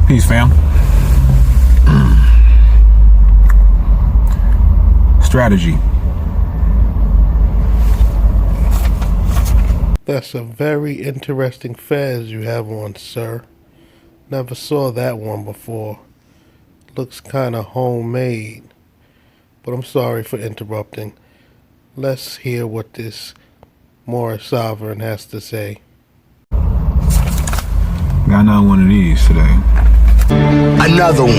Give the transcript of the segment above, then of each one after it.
Peace, fam. Strategy. That's a very interesting fez you have on, sir. Never saw that one before. Looks kind of homemade. But I'm sorry for interrupting. Let's hear what this Moorish sovereign has to say. Got another one of these today. Another one.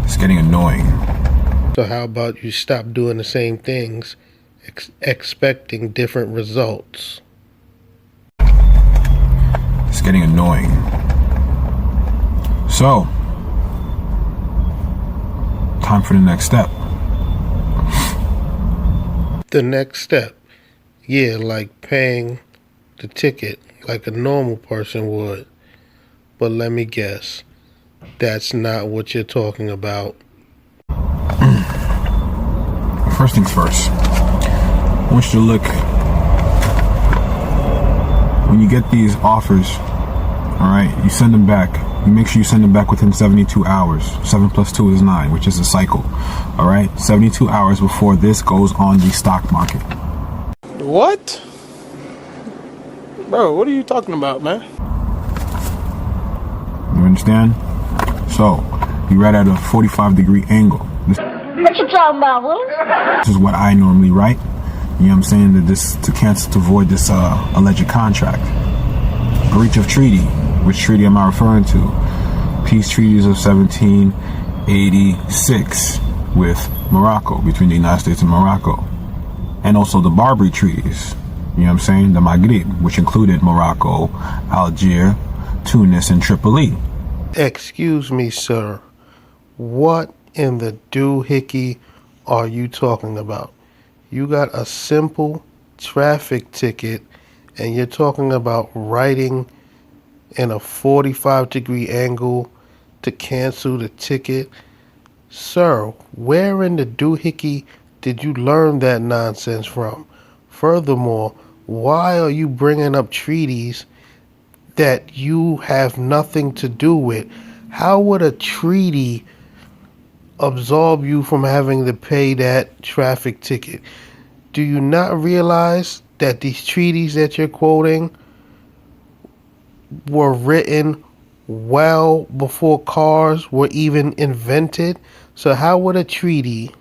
It's getting annoying. So how about you stop doing the same things, expecting different results? It's getting annoying. So, time for the next step. The next step? Yeah, like paying the ticket like a normal person would. But let me guess, that's not what you're talking about. First things first, I want you to look, when you get these offers, alright, you send them back. You make sure you send them back within 72 hours. 7 plus 2 is 9, which is a cycle. Alright, 72 hours before this goes on the stock market. What? Bro, what are you talking about, man? You understand? So, you write at a 45-degree angle. What you talking about, Willis? This is what I normally write. You know what I'm saying? That this to void this alleged contract. Breach of treaty. Which treaty am I referring to? Peace treaties of 1786 with Morocco, between the United States and Morocco. And also the Barbary treaties. You know what I'm saying? The Maghreb, which included Morocco, Algiers, Tunis, and Tripoli. Excuse me, sir. What in the doohickey are you talking about? You got a simple traffic ticket and you're talking about writing in a 45-degree angle to cancel the ticket? Sir, where in the doohickey did you learn that nonsense from? Furthermore, why are you bringing up treaties that you have nothing to do with? How would a treaty absolve you from having to pay that traffic ticket? Do you not realize that these treaties that you're quoting were written well before cars were even invented? So how would a treaty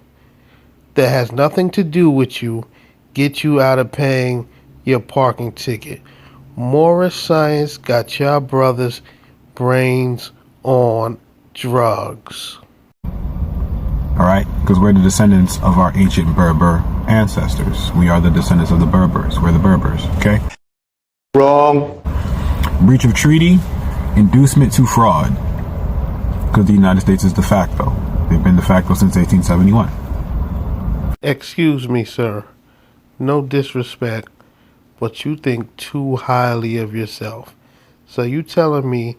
that has nothing to do with you get you out of paying your parking ticket? Moorish science got your brothers' brains on drugs. Alright? Because we're the descendants of our ancient Berber ancestors. We are the descendants of the Berbers. We're the Berbers, okay? Wrong. Breach of treaty, inducement to fraud. Because the United States is de facto. They've been de facto since 1871. Excuse me, sir. No disrespect, but you think too highly of yourself. So you telling me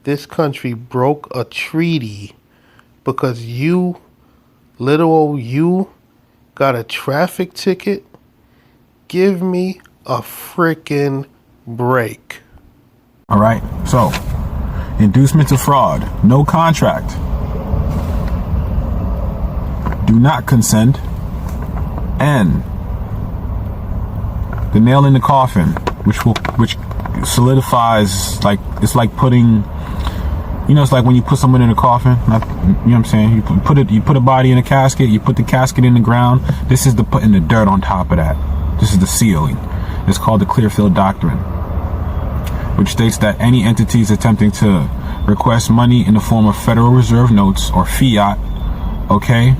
this country broke a treaty because you, little old you, got a traffic ticket? Give me a freaking break. Alright, so, inducement to fraud, no contract. Do not consent, and the nail in the coffin, which solidifies, like, it's like putting, you know, it's like when you put someone in a coffin, you know what I'm saying? You put a body in a casket, you put the casket in the ground. This is the putting the dirt on top of that. This is the sealing. It's called the Clearfield Doctrine, which states that any entities attempting to request money in the form of Federal Reserve notes or fiat, okay,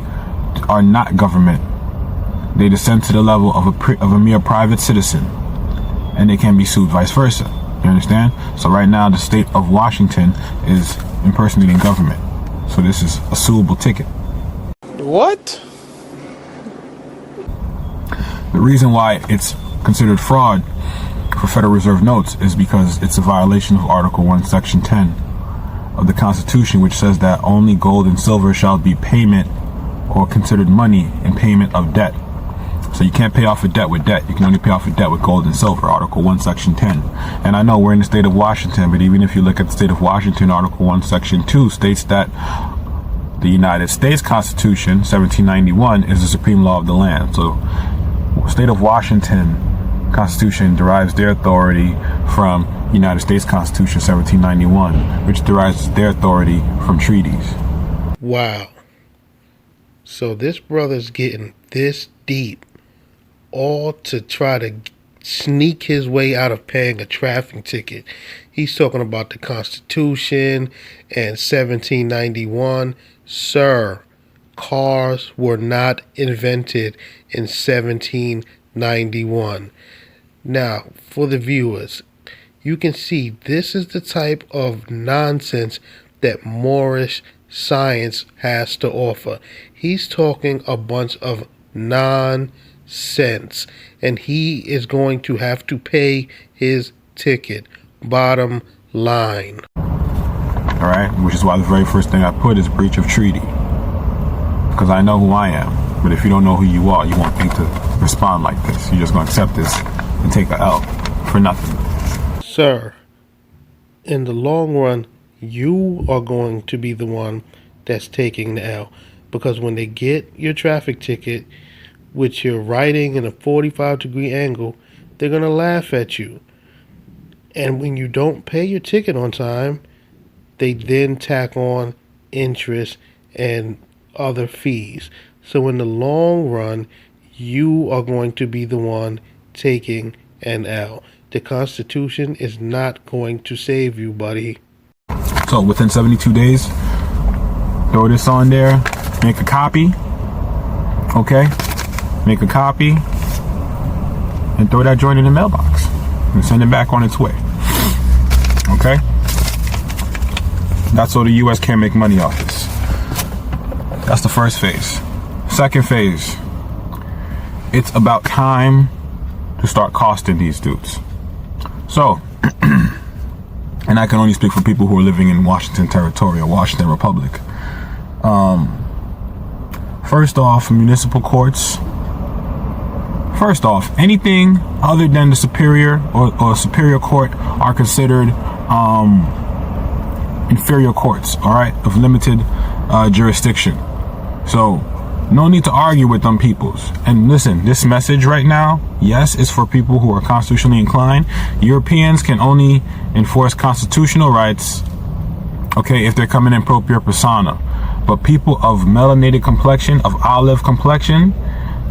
are not government. They descend to the level of a mere private citizen, and they can be sued vice versa. You understand? So right now the state of Washington is impersonating government. So this is a suable ticket. What? The reason why it's considered fraud for Federal Reserve notes is because it's a violation of Article 1, Section 10 of the Constitution, which says that only gold and silver shall be payment or considered money in payment of debt. So you can't pay off a debt with debt. You can only pay off a debt with gold and silver, Article 1, Section 10. And I know we're in the state of Washington, but even if you look at the state of Washington, Article 1, Section 2 states that the United States Constitution, 1791, is the supreme law of the land. So the state of Washington Constitution derives their authority from United States Constitution, 1791, which derives their authority from treaties. Wow. So this brother's getting this deep, all to try to sneak his way out of paying a traffic ticket. He's talking about the Constitution and 1791. Sir, cars were not invented in 1791. Now, for the viewers, you can see this is the type of nonsense that Moorish science has to offer. He's talking a bunch of nonsense, and he is going to have to pay his ticket. Bottom line. All right, which is why the very first thing I put is breach of treaty, because I know who I am. But if you don't know who you are, you won't think to respond like this. You're just going to accept this and take a L for nothing. Sir, in the long run, you are going to be the one that's taking the L, because when they get your traffic ticket, which you're riding in a 45-degree angle, they're going to laugh at you. And when you don't pay your ticket on time, they then tack on interest and other fees. So in the long run, you are going to be the one taking an L. The Constitution is not going to save you, buddy. So within 72 days, throw this on there, make a copy, okay? Make a copy, and throw that joint in the mailbox, and send it back on its way, okay? That's so the U.S. can't make money off this. That's the first phase. Second phase, it's about time to start costing these dudes. So, and I can only speak for people who are living in Washington Territory or Washington Republic. First off, municipal courts. First off, anything other than the superior or superior court are considered inferior courts, all right, of limited jurisdiction. So no need to argue with them peoples. And listen, this message right now, yes, is for people who are constitutionally inclined. Europeans can only enforce constitutional rights, okay, if they're coming in propria persona. But people of melanated complexion, of olive complexion,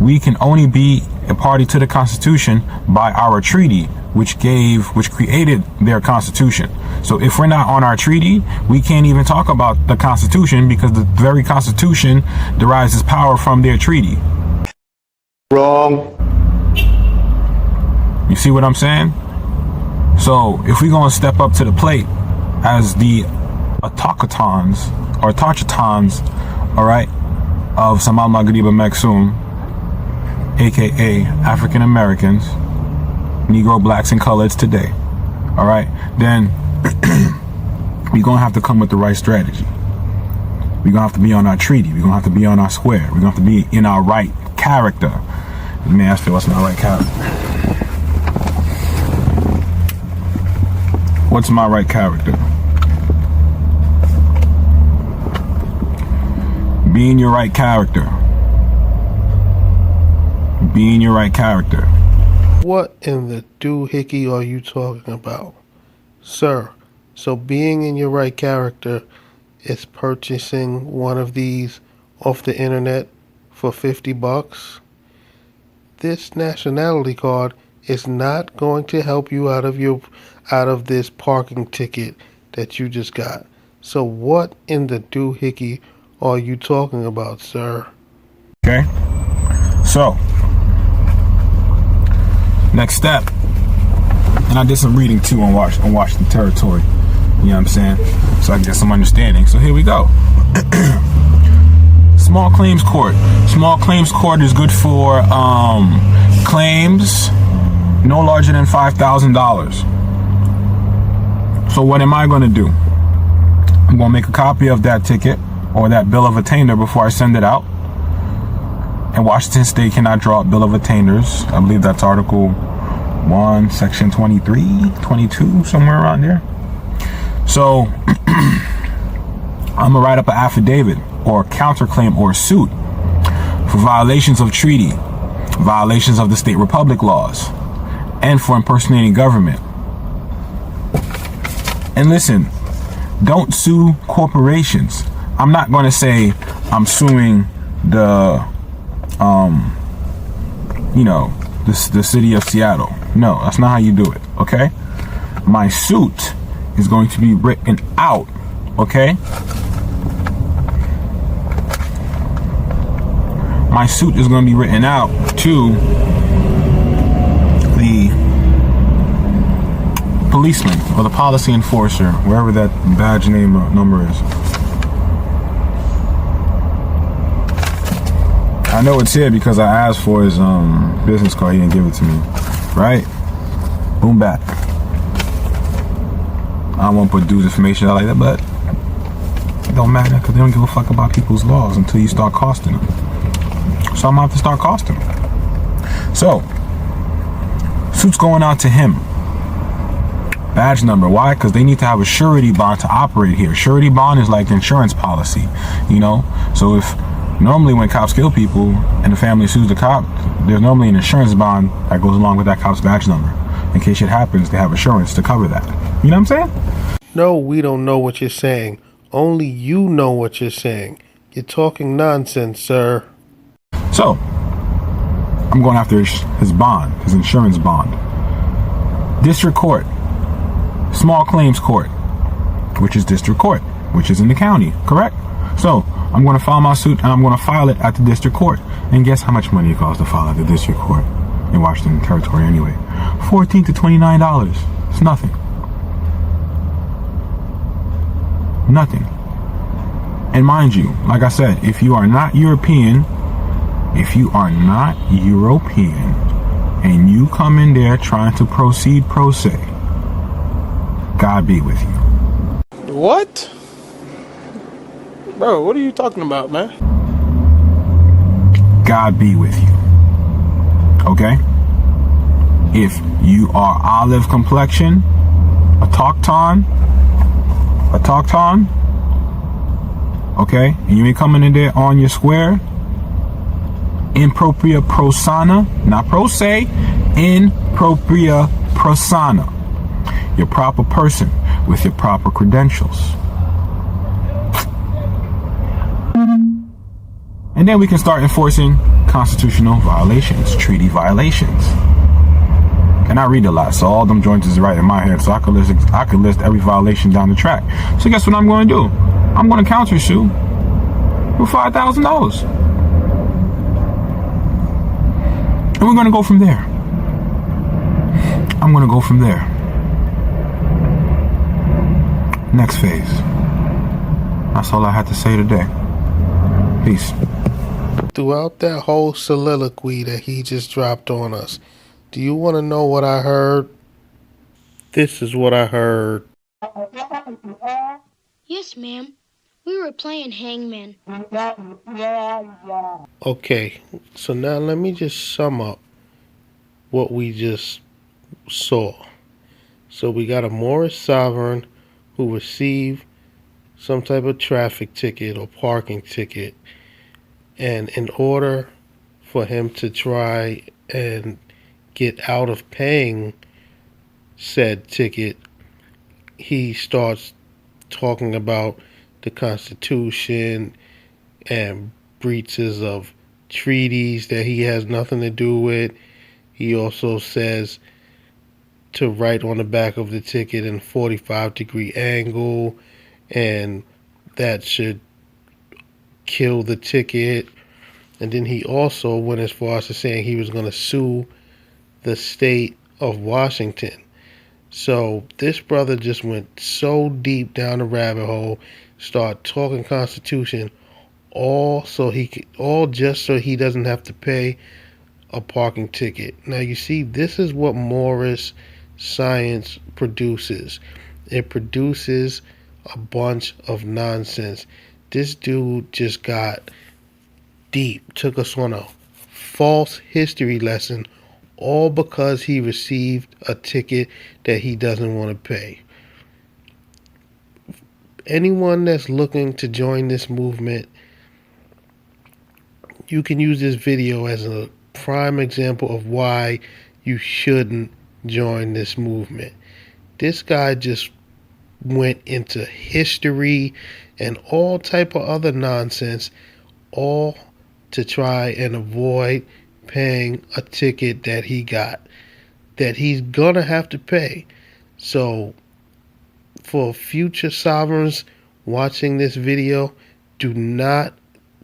we can only be a party to the Constitution by our treaty, which created their Constitution. So if we're not on our treaty, we can't even talk about the Constitution, because the very Constitution derives its power from their treaty. Wrong. You see what I'm saying? So if we're going to step up to the plate as the autochtons, all right, of Samal Maghriba Maxum, aka African Americans, Negro, blacks, and coloreds today, all right, then we're going to have to come with the right strategy. We're going to have to be on our treaty. We're going to have to be on our square. We're going to have to be in our right character. Let me ask you, what's my right character? What's my right character? Being your right character. Being your right character. What in the doohickey are you talking about? Sir, so being in your right character is purchasing one of these off the internet for $50? This nationality card is not going to help you out of this parking ticket that you just got. So what in the doohickey are you talking about, sir? Okay. So, next step, and I did some reading too on Washington Territory, you know what I'm saying, so I can get some understanding. So here we go. Small claims court. Small claims court is good for claims no larger than $5,000. So what am I going to do? I'm going to make a copy of that ticket or that bill of attainder before I send it out. And Washington State cannot draw up Bill of Attainders. I believe that's Article 1, Section 23, 22, somewhere around there. So I'm going to write up an affidavit or counterclaim or suit for violations of treaty, violations of the state republic laws, and for impersonating government. And listen, don't sue corporations. I'm not going to say I'm suing the the city of Seattle. No, that's not how you do it, okay? My suit is going to be written out, okay? My suit is going to be written out to the policeman or the policy enforcer, wherever that badge name or number is. I know it's here because I asked for his business card. He didn't give it to me, right? Boom back. I don't want to put dudes' information out like that, but it don't matter because they don't give a fuck about people's laws until you start costing them. So I'm gonna have to start costing them. So suit's going out to him. Badge number. Why? Because they need to have a surety bond to operate here. Surety bond is like insurance policy, you know. So if normally when cops kill people and the family sues the cop, there's normally an insurance bond that goes along with that cop's badge number. In case shit happens, they have insurance to cover that. You know what I'm saying? No, we don't know what you're saying. Only you know what you're saying. You're talking nonsense, sir. So I'm going after his bond, his insurance bond. District court, small claims court, which is district court, which is in the county, correct? So I'm going to file my suit and I'm going to file it at the district court. And guess how much money it costs to file at the district court in Washington Territory anyway? $14 to $29. It's nothing. Nothing. And mind you, like I said, if you are not European, and you come in there trying to proceed pro se, God be with you. What? Bro, what are you talking about, man? God be with you. Okay? If you are olive complexion, a taucton, okay, and you ain't coming in there on your square, impropria prosana, not pro se, impropria prosana. Your proper person with your proper credentials. And then we can start enforcing constitutional violations, treaty violations. And I read a lot, so all them joints is right in my head, so I could list every violation down the track. So guess what I'm going to do? I'm going to counter sue with $5,000. And we're going to go from there. I'm going to go from there. Next phase. That's all I had to say today. Peace. Throughout that whole soliloquy that he just dropped on us, do you want to know what I heard? This is what I heard. Yes, ma'am. We were playing hangman. Okay, so now let me just sum up what we just saw. So we got a Moorish sovereign who received some type of traffic ticket or parking ticket, and in order for him to try and get out of paying said ticket, he starts talking about the Constitution and breaches of treaties that he has nothing to do with. He also says to write on the back of the ticket in 45-degree angle, and that should kill the ticket. And then he also went as far as to saying he was going to sue the state of Washington. So this brother just went so deep down the rabbit hole, start talking Constitution, all just so he doesn't have to pay a parking ticket. Now you see, this is what Moorish science produces. It produces a bunch of nonsense. This dude just got deep, took us on a false history lesson, all because he received a ticket that he doesn't want to pay. Anyone that's looking to join this movement, you can use this video as a prime example of why you shouldn't join this movement. This guy just went into history and all type of other nonsense, all to try and avoid paying a ticket that he got, that he's gonna have to pay. So for future sovereigns watching this video, do not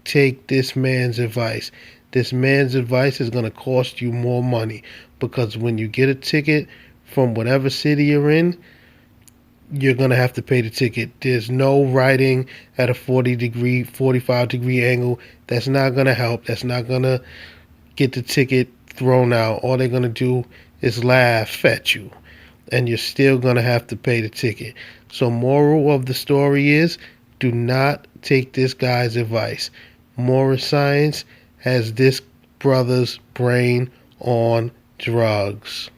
take this man's advice. This man's advice is going to cost you more money, because when you get a ticket from whatever city you're in, you're going to have to pay the ticket. There's no writing at a 45-degree angle. That's not going to help. That's not going to get the ticket thrown out. All they're going to do is laugh at you, and you're still going to have to pay the ticket. So moral of the story is, do not take this guy's advice. Moorish science has this brother's brain on drugs.